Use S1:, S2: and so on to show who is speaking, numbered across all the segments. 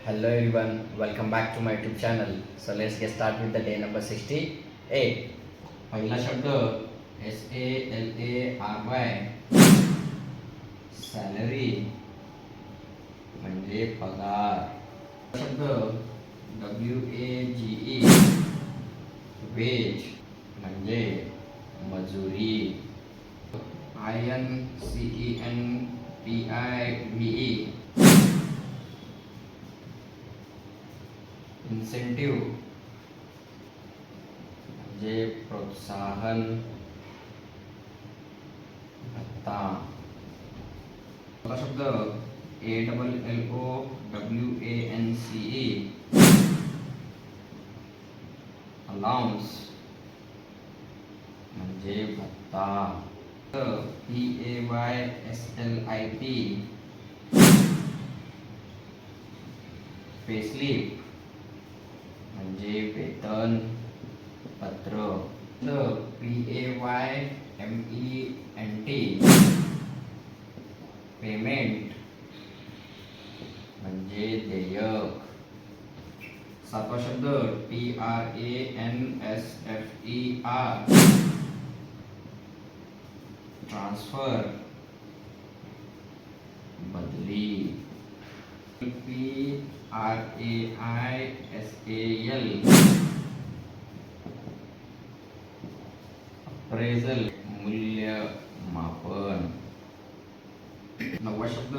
S1: Hello everyone, welcome back to my YouTube channel. So let's get started with the day number 68. पहिला शब्द SALARY, salary म्हणजे पगार. शब्द WAGE, veg म्हणजे मजुरी. INCENTIVE, इन्सेंटिव्ह म्हणजे प्रोत्साहन भत्ता. शब्द ALLOWANCE, अलाउन्स म्हणजे भत्ता. PAYSLIP, पेस्लिप म्हणजे वेतन पत्र. PAYMENT, पेमेंट म्हणजे देयक. सातवा शब्द TRANSFER, ट्रान्सफर बदली. PRAISAL, अप्रेझल मूल्यमापन. नववा शब्द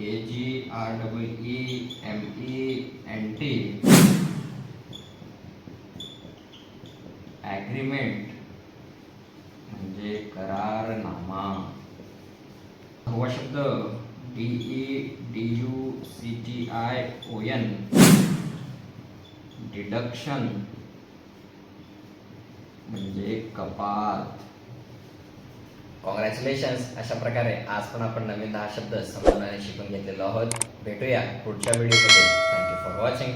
S1: AGREEMENT, ॲग्रीमेंट म्हणजे करारनामा. दहावा शब्द DEDUCTION, डिडक्शन म्हणजे कपात. कॉंग्रॅच्युलेशन्स. अशा प्रकारे आज पण आपण नवीन 10 शब्द समजून आणि शिकून घेतलेलो आहोत. भेटूया पुढच्या व्हिडिओमध्ये. Thank you for watching.